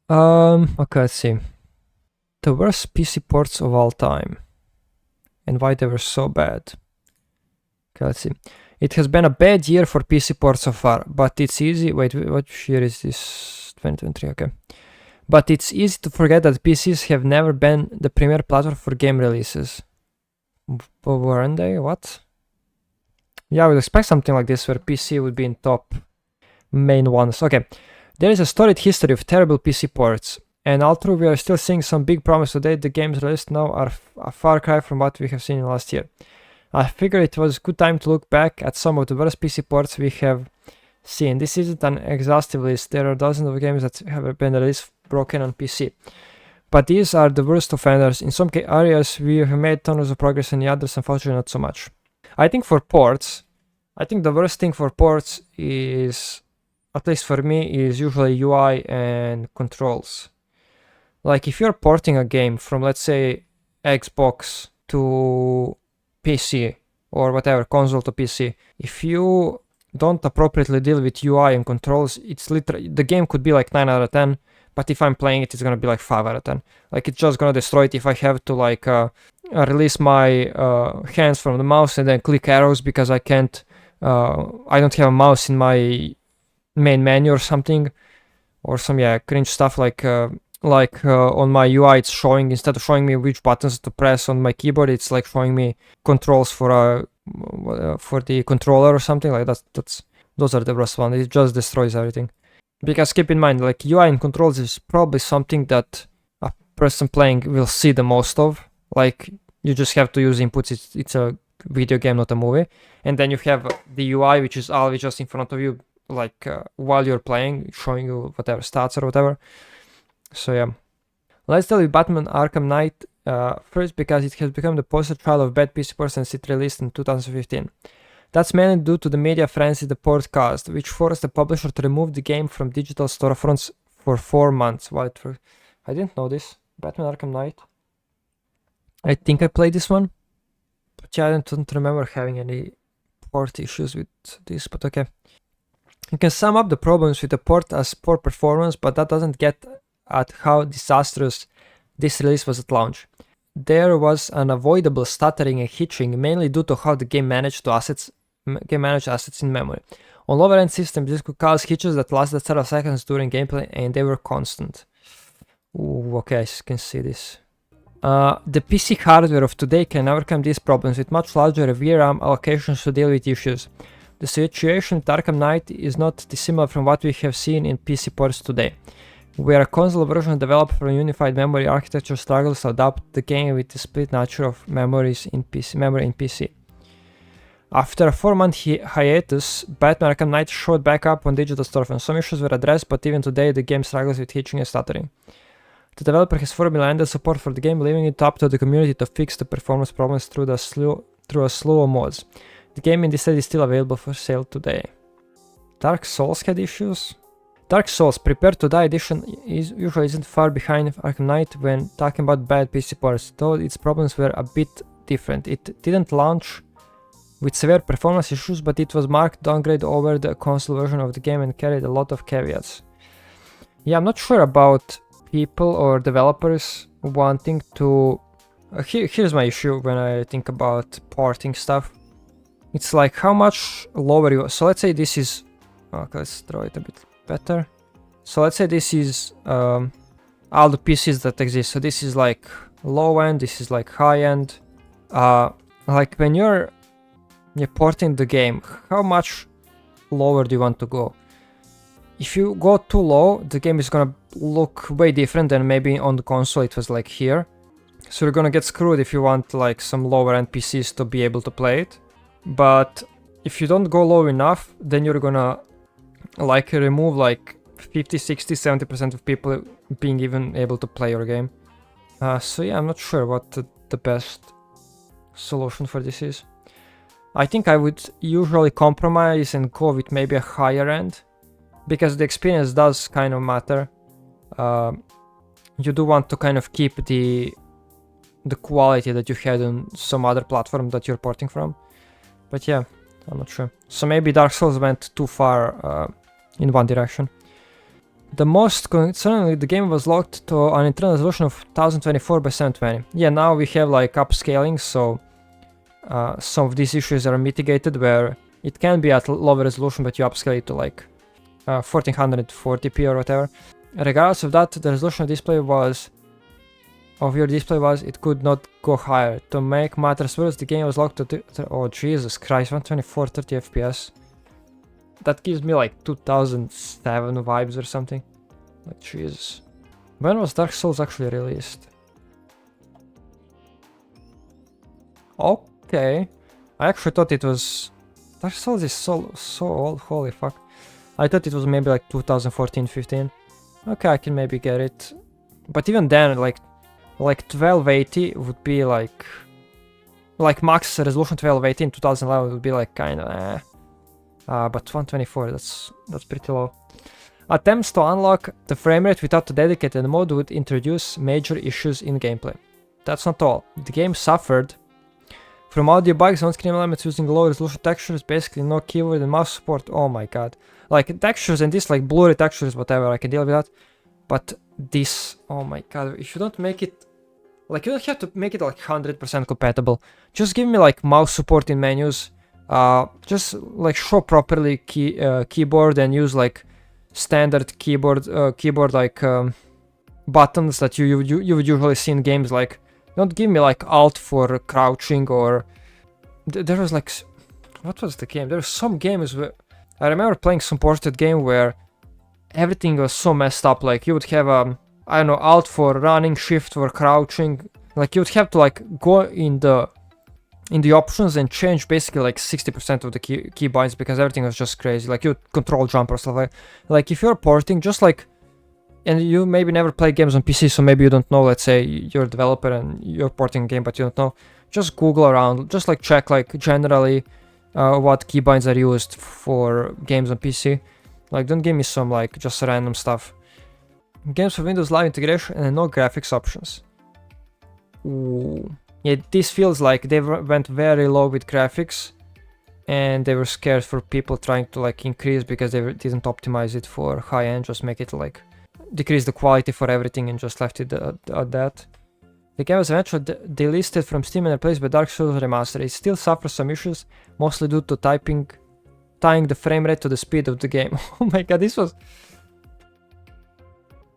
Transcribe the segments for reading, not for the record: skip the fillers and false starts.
Okay, let's see. The worst PC ports of all time. And why they were so bad. Okay, let's see. It has been a bad year for PC ports so far, but it's easy. Wait, what year is this? 2023, okay. But it's easy to forget that PCs have never been the premier platform for game releases. Weren't they? What? Yeah, I would expect something like this where PC would be in top main ones. Okay. There is a storied history of terrible PC ports, and although we are still seeing some big promise today, the games released now are a far cry from what we have seen in last year. I figured it was a good time to look back at some of the worst PC ports we have seen. This isn't an exhaustive list, there are dozens of games that have been released broken on PC. But these are the worst offenders. In some areas we have made tons of progress, and the others unfortunately not so much. I think for ports, I think the worst thing for ports is, at least for me, is usually UI and controls. Like if you're porting a game from, let's say, Xbox to PC or whatever, console to PC, if you don't appropriately deal with UI and controls, it's literally, the game could be like 9 out of 10, but if I'm playing it, it's gonna be like 5 out of 10. Like it's just gonna destroy it if I have to like release my hands from the mouse and then click arrows because I can't, I don't have a mouse in my main menu or something, or some cringe stuff like on my UI it's showing, instead of showing me which buttons to press on my keyboard, it's like showing me controls for the controller or something like that. Those are the worst ones. It just destroys everything. Because keep in mind, like UI and controls is probably something that a person playing will see the most of. Like you just have to use inputs. It's a video game, not a movie. And then you have the UI, which is always just in front of you, like while you're playing, showing you whatever stats or whatever. So yeah, let's start with Batman Arkham Knight first, because it has become the poster child of bad PC ports since it released in 2015. That's mainly due to the media frenzy the port caused, which forced the publisher to remove the game from digital storefronts for 4 months. I didn't know this. Batman Arkham Knight. I think I played this one, but yeah, I don't remember having any port issues with this, but okay. You can sum up the problems with the port as poor performance, but that doesn't get at how disastrous this release was at launch. There was unavoidable stuttering and hitching, mainly due to how the game managed assets in memory. On lower-end systems, this could cause hitches that lasted several seconds during gameplay, and they were constant. Ooh, okay, I can see this. The PC hardware of today can overcome these problems with much larger VRAM allocations to deal with issues. The situation with Arkham Knight is not dissimilar from what we have seen in PC ports today, where a console version developed for a unified memory architecture struggles to adapt the game with the split nature of memory in PC. After a 4-month hiatus, Batman Arkham Knight showed back up on digital storefronts. Some issues were addressed, but even today the game struggles with hitching and stuttering. The developer has formally ended support for the game, leaving it up to the community to fix the performance problems through a slew of mods. The game instead is still available for sale today. Dark Souls had issues? Dark Souls Prepare to Die edition usually isn't far behind Arkham Knight when talking about bad PC ports, though its problems were a bit different. It didn't launch with severe performance issues, but it was marked downgrade over the console version of the game and carried a lot of caveats. Yeah, I'm not sure about people or developers wanting to... here's my issue when I think about porting stuff. It's like how much lower you... So let's say this is... Okay, let's draw it a bit better. So let's say this is all the PCs that exist. So this is like low end, this is like high end. Like when you're porting the game, how much lower do you want to go? If you go too low, the game is gonna look way different than maybe on the console it was like here. So you're gonna get screwed if you want like some lower end PCs to be able to play it. But if you don't go low enough, then you're gonna like remove like 50, 60, 70% of people being even able to play your game. So yeah, I'm not sure what the best solution for this is. I think I would usually compromise and go with maybe a higher end, because the experience does kind of matter. You do want to kind of keep the quality that you had on some other platform that you're porting from. But yeah, I'm not sure. So maybe Dark Souls went too far in one direction. The most concerningly, the game was locked to an internal resolution of 1024 by 720. Yeah, now we have like upscaling, so some of these issues are mitigated where it can be at lower resolution, but you upscale it to like 1440p or whatever. Regardless of that, the resolution of your display was it could not go higher. To make matters worse, the game was locked to oh Jesus Christ, 124 30 FPS. That gives me like 2007 vibes or something. Like Jesus. When was Dark Souls actually released? Okay. I actually thought it was... Dark Souls is so old, holy fuck. I thought it was maybe like 2014-15. Okay, I can maybe get it. But even then, like 1280 would be like max resolution 1280 in 2011 would be like kinda but 124, that's pretty low. Attempts to unlock the framerate without a dedicated mode would introduce major issues in gameplay. That's not all. The game suffered from audio bugs, on-screen elements using low resolution textures, basically no keyboard and mouse support. Oh my god. Like textures and this like blurry textures, whatever, I can deal with that. But this, oh my god, if you don't make it, like you don't have to make it like 100% compatible. Just give me like mouse support in menus. Just like show properly keyboard and use like standard keyboard like buttons that you would usually see in games. Like don't give me like alt for crouching or there was like, what was the game? There were some games where I remember playing some ported game where everything was so messed up. Like you would have I don't know, alt for running, shift for crouching. Like you would have to like go in the options and change basically like 60% of the key binds because everything was just crazy. Like you would control jump or stuff like if you're porting, just like, and you maybe never play games on PC, so maybe you don't know, let's say you're a developer and you're porting a game but you don't know, just Google around, just like check like generally what keybinds are used for games on PC. Like don't give me some like just random stuff. Games for Windows Live integration and no graphics options. Ooh. Yeah, this feels like they went very low with graphics and they were scared for people trying to like increase because they didn't optimize it for high end, just make it like decrease the quality for everything and just left it at that. The game was eventually delisted from Steam and replaced by Dark Souls Remastered. It still suffers some issues, mostly due to tying the frame rate to the speed of the game. Oh my god, this was...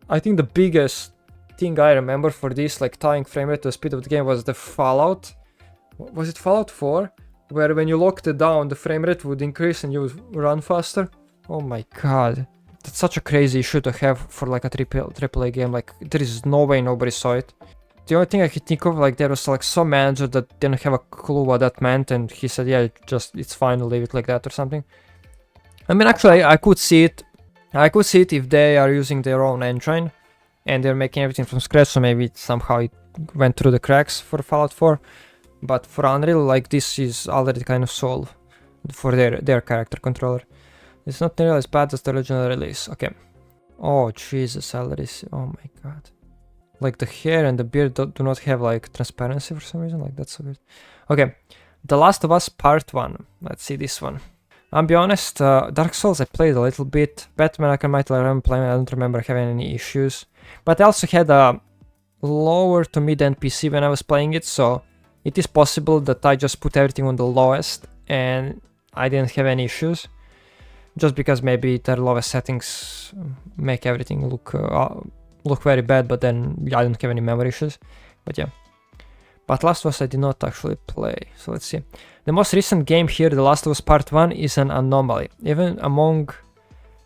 I think the biggest thing I remember for this, like tying frame rate to the speed of the game, was the Fallout. Was it Fallout 4? Where when you locked it down, the frame rate would increase and you would run faster. Oh my god. That's such a crazy issue to have for like a AAA game. Like there is no way nobody saw it. The only thing I could think of, like there was like some manager that didn't have a clue what that meant and he said, yeah, just it's fine, leave it like that or something. I mean, actually, I could see it. I could see it if they are using their own engine and they're making everything from scratch, so maybe somehow it went through the cracks for Fallout 4. But for Unreal, like this is already kind of solved for their character controller. It's not nearly as bad as the original release. Okay. Oh Jesus, already. Oh my god. Like the hair and the beard do not have like transparency for some reason. Like that's so weird. Okay. The Last of Us Part 1. Let's see this one. I'll be honest, Dark Souls I played a little bit. Batman I might remember playing, I don't remember having any issues. But I also had a lower to mid-end PC when I was playing it, so it is possible that I just put everything on the lowest and I didn't have any issues. Just because maybe their lowest settings make everything look very bad, but then I don't have any memory issues. But yeah. But Last of Us I did not actually play, so let's see. The most recent game here, The Last of Us Part 1, is an anomaly. Even among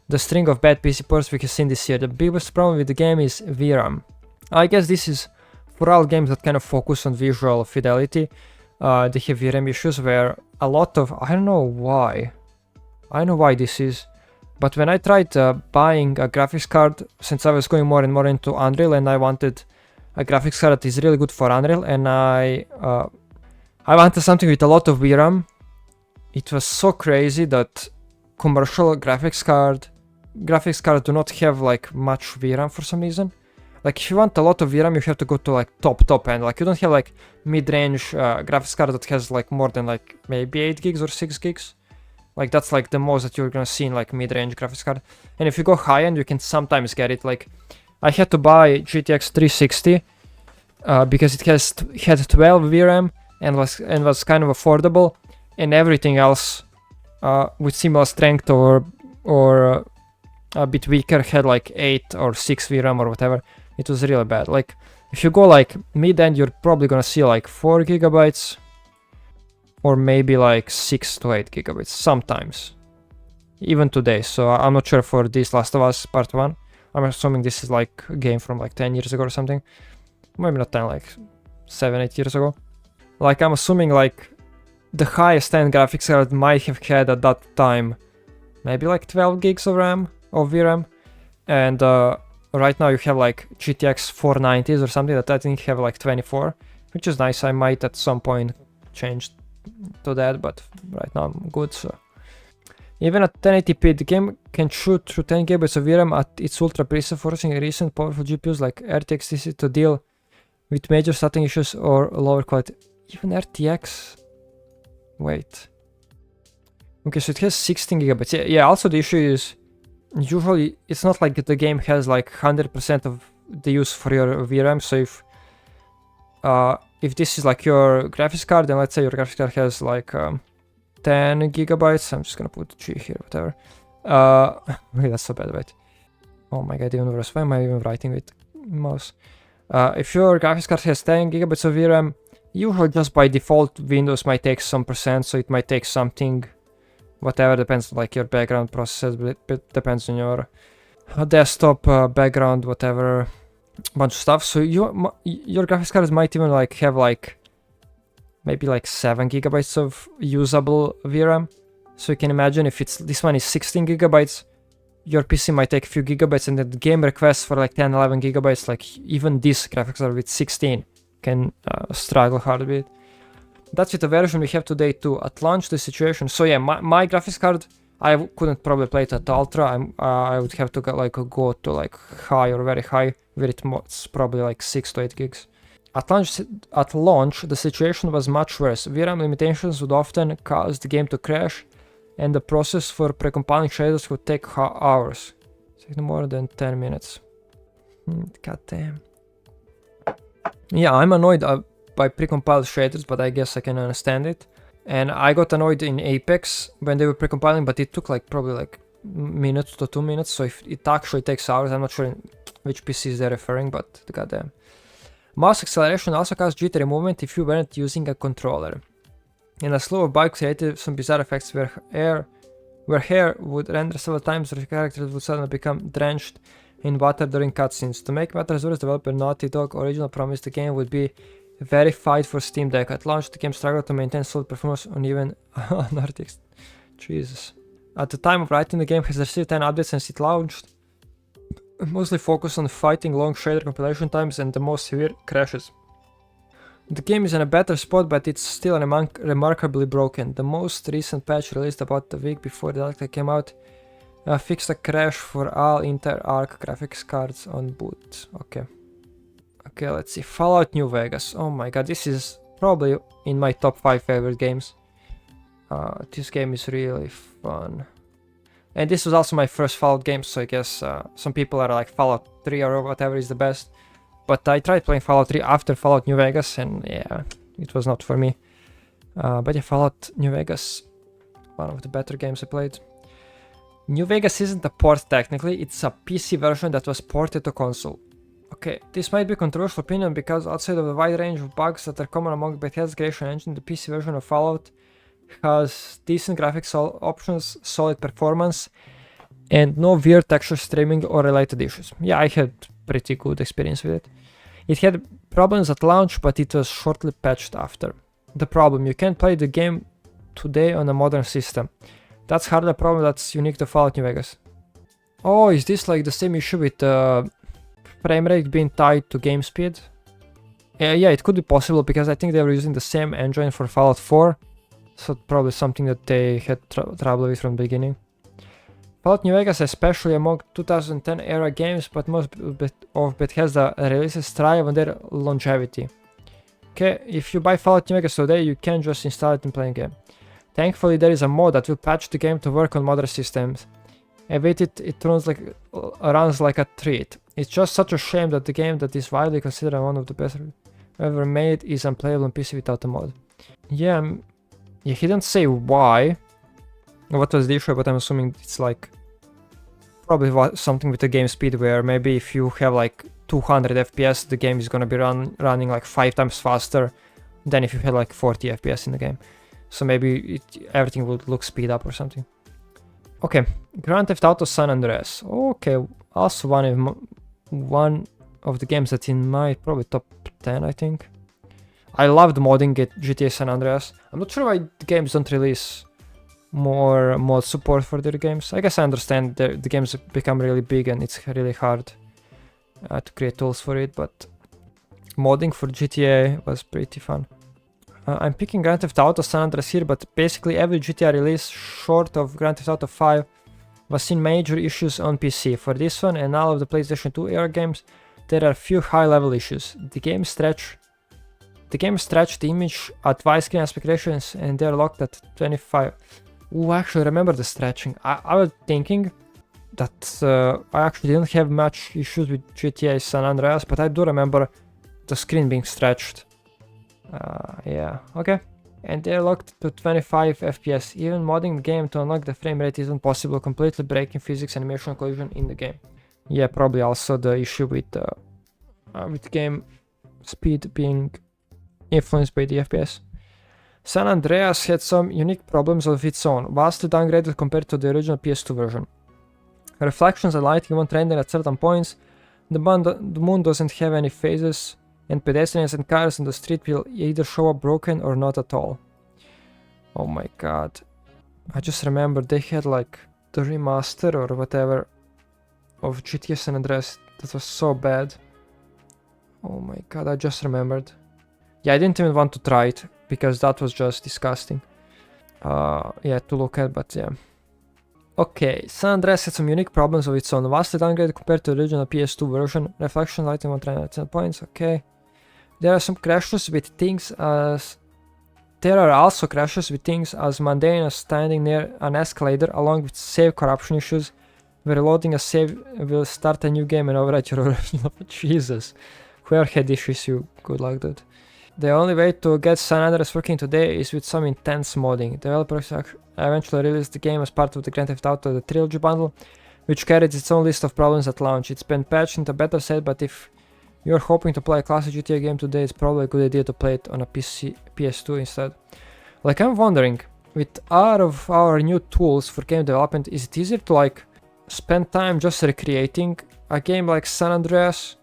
the string of bad PC ports we have seen this year, the biggest problem with the game is VRAM. I guess this is for all games that kind of focus on visual fidelity. They have VRAM issues where a lot of... I don't know why. I don't know why this is. But when I tried buying a graphics card, since I was going more and more into Unreal and I wanted a graphics card that is really good for Unreal, and I wanted something with a lot of VRAM. It was so crazy that commercial graphics cards do not have like much VRAM for some reason. Like if you want a lot of VRAM, you have to go to like top end. Like you don't have like mid-range graphics card that has like more than like maybe 8 gigs or 6 gigs. Like that's like the most that you're gonna see in like mid-range graphics card. And if you go high-end, you can sometimes get it. Like I had to buy GTX 360 because it had 12 VRAM and was kind of affordable, and everything else with similar strength or a bit weaker had like 8 or 6 VRAM or whatever. It was really bad. Like if you go like mid-end, you're probably gonna see like 4 gigabytes or maybe like 6 to 8 gigabytes sometimes, even today. So I'm not sure for this Last of Us Part 1. I'm assuming this is like a game from like 10 years ago or something. Maybe not 10, like 7-8 years ago. Like I'm assuming like the highest end graphics card might have had at that time maybe like 12 gigs of RAM or VRAM, and right now you have like GTX 490s or something that I think have like 24, which is nice. I might at some point change to that, but right now I'm good. So even at 1080p, the game can shoot through 10 GB of VRAM at its ultra preset, forcing recent powerful GPUs like RTX 60 to deal with major starting issues or lower quality. Even RTX. Wait. Okay, so it has 16 GB. Yeah, also the issue is usually it's not like the game has like 100% of the use for your VRAM. So if this is like your graphics card, then let's say your graphics card has like 10 gigabytes. I'm just gonna put G here, whatever. Okay, that's so bad, wait. Oh my god, even worse. Why am I even writing with mouse? If your graphics card has 10 gigabytes of VRAM, usually just by default Windows might take some percent, so it might take something, whatever, depends on like your background process, but it depends on your desktop background, whatever, bunch of stuff. So your graphics cards might even like have like maybe like 7 gigabytes of usable VRAM. So you can imagine if this one is 16 gigabytes, your PC might take a few gigabytes, and the game requests for like 10-11 gigabytes, like even this graphics card with 16 can struggle hard a bit. That's with the version we have today too. At launch, the situation. So yeah, my graphics card, I couldn't probably play it at ultra. I would have to go to like high or very high, where it's probably like 6 to 8 gigs. At launch, the situation was much worse. VRAM limitations would often cause the game to crash, and the process for precompiling shaders would take hours. Take more than 10 minutes. God damn. Yeah, I'm annoyed by precompiled shaders, but I guess I can understand it. And I got annoyed in Apex when they were precompiling, but it took like probably like minutes to 2 minutes. So if it actually takes hours, I'm not sure which PCs they're referring, but goddamn. Mouse acceleration also caused jittery movement if you weren't using a controller. And a slew of bugs created some bizarre effects where hair would render several times, or characters would suddenly become drenched in water during cutscenes. To make matters worse, developer Naughty Dog originally promised the game would be verified for Steam Deck. At launch, the game struggled to maintain solid performance on even on RTX. Jesus. At the time of writing, the game has received 10 updates since it launched, mostly focused on fighting long shader compilation times and the most severe crashes. The game is in a better spot, but it's still remarkably broken. The most recent patch, released about a week before the Delta came out, fixed a crash for all Intel Arc graphics cards on boot. Okay, let's see. Fallout New Vegas. Oh my god, this is probably in my top 5 favorite games. This game is really fun. And this was also my first Fallout game, so I guess some people are like Fallout 3 or whatever is the best. But I tried playing Fallout 3 after Fallout New Vegas, and yeah, it was not for me. But yeah, Fallout New Vegas, one of the better games I played. New Vegas isn't a port technically, it's a PC version that was ported to console. Okay, this might be a controversial opinion because outside of the wide range of bugs that are common among Bethesda's creation engine, the PC version of Fallout has decent graphics options, solid performance, and no weird texture streaming or related issues. Yeah, I had pretty good experience with it. It had problems at launch, but it was shortly patched after. The problem: you can't play the game today on a modern system. That's hardly a problem that's unique to Fallout New Vegas. Oh, is this like the same issue with frame rate being tied to game speed? Yeah, it could be possible because I think they were using the same engine for Fallout 4. So probably something that they had trouble with from the beginning. Fallout New Vegas, especially among 2010 era games, but most of Bethesda releases thrive on their longevity. Okay, if you buy Fallout New Vegas today, you can just install it and play a game. Thankfully, there is a mod that will patch the game to work on modern systems. I waited, it runs like a treat. It's just such a shame that the game that is widely considered one of the best ever made is unplayable on PC without a mod. Yeah, he didn't say why. What was the issue, but I'm assuming it's like probably something with the game speed, where maybe if you have like 200 FPS, the game is gonna be running like 5 times faster than if you had like 40 FPS in the game. So maybe everything would look speed up or something. Okay, Grand Theft Auto San Andreas. Okay, also one of the games that's in my probably top 10, I think. I loved modding GTA San Andreas. I'm not sure why the games don't release more mod support for their games. I guess I understand the games become really big and it's really hard to create tools for it, but modding for GTA was pretty fun. I'm picking Grand Theft Auto San Andreas here, but basically every GTA release short of Grand Theft Auto 5 was seen major issues on PC. For this one and all of the PlayStation 2 era games, there are few high-level issues. The game stretched the image at widescreen aspect ratios and they're locked at 25. Ooh, actually remember the stretching. I was thinking that I actually didn't have much issues with GTA San Andreas, but I do remember the screen being stretched. Yeah, okay. And they're locked to 25 FPS. Even modding the game to unlock the frame rate isn't possible, completely breaking physics and animation collision in the game. Yeah, probably also the issue with game speed being influenced by the FPS. San Andreas had some unique problems of its own, vastly downgraded compared to the original PS2 version. Reflections and lighting won't render at certain points, the moon doesn't have any phases, and pedestrians and cars on the street will either show up broken or not at all. Oh my god. I just remember they had like the remaster or whatever of GTA San Andreas that was so bad. Oh my god, I just remembered. Yeah, I didn't even want to try it because that was just disgusting. Yeah, to look at, but yeah. Okay, San Andreas had some unique problems of its own, vastly downgraded compared to the original PS2 version. Reflection lighting won't render at 10 points, okay. There are some crashes with things as... There are also crashes with things as mundane as standing near an escalator, along with save corruption issues, where loading a save will start a new game and overwrite your original. Jesus. Whoever had issues, you good luck, dude. The only way to get San Andreas working today is with some intense modding. Developers eventually released the game as part of the Grand Theft Auto The Trilogy bundle, which carries its own list of problems at launch. It's been patched into a better set, but if you're hoping to play a classic GTA game today, it's probably a good idea to play it on a PS2 instead. Like, I'm wondering, with all of our new tools for game development, is it easier to like spend time just recreating a game like San Andreas,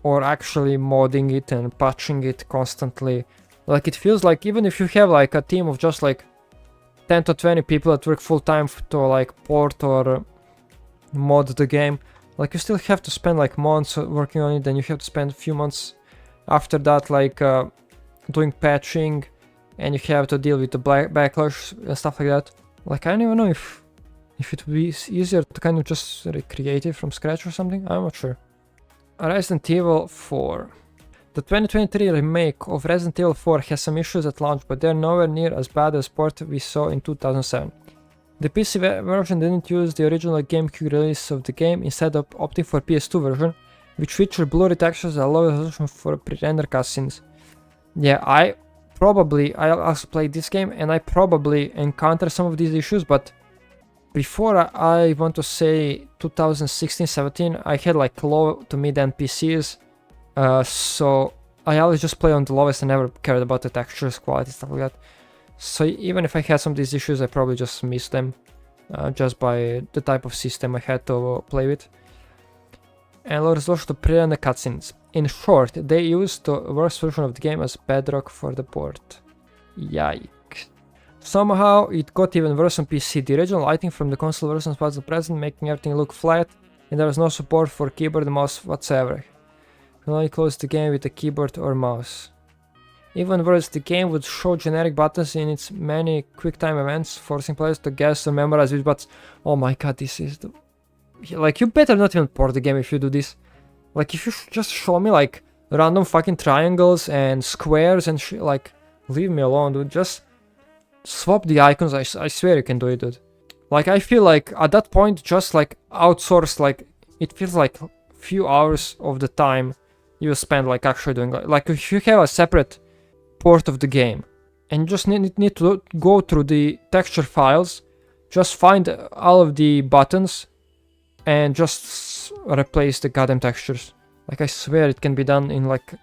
or actually modding it and patching it constantly? Like, it feels like even if you have like a team of just like 10 to 20 people that work full time to like port or mod the game, like you still have to spend like months working on it, then you have to spend a few months after that like doing patching, and you have to deal with the backlash and stuff like that. Like, I don't even know if it would be easier to kind of just recreate it from scratch or something. I'm not sure. Resident Evil 4. The 2023 remake of Resident Evil 4 has some issues at launch, but they're nowhere near as bad as port we saw in 2007. The PC version didn't use the original GameCube release of the game, instead of opting for PS2 version, which featured blurry textures and low resolution for pre-render cutscenes. Yeah, I also played this game and I probably encountered some of these issues, but before I want to say 2016-17, I had like low to mid-end PCs, so I always just play on the lowest and never cared about the textures, quality, stuff like that. So even if I had some of these issues, I probably just missed them, just by the type of system I had to play with. And low resolution to pre-render cutscenes. In short, they used the worst version of the game as bedrock for the port. Yikes. Somehow it got even worse on PC. The original lighting from the console versions wasn't present, making everything look flat, and there was no support for keyboard and mouse whatsoever. You can only close the game with a keyboard or mouse. Even worse, the game would show generic buttons in its many QuickTime events, forcing players to guess or memorize which buttons. Oh my god, this is the... Like, you better not even port the game if you do this. Like, if you just show me like random fucking triangles and squares and like, leave me alone, dude. Just swap the icons. I swear you can do it, dude. Like, I feel like at that point, just like outsource, like, it feels like few hours of the time you spend like actually doing, like if you have a separate port of the game and you just need to go through the texture files, just find all of the buttons and just replace the goddamn textures. Like, I swear it can be done in like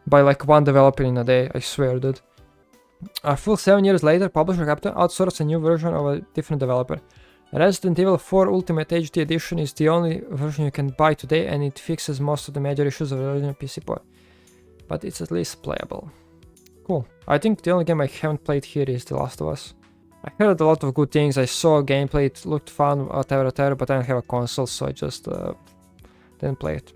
by like one developer in a day. I swear, dude. A full 7 years later, publisher Capcom outsourced a new version of a different developer. Resident Evil 4 Ultimate HD Edition is the only version you can buy today, and it fixes most of the major issues of the original PC port. But it's at least playable. Cool. I think the only game I haven't played here is The Last of Us. I heard a lot of good things, I saw gameplay, it looked fun, whatever, but I don't have a console, so I just didn't play it.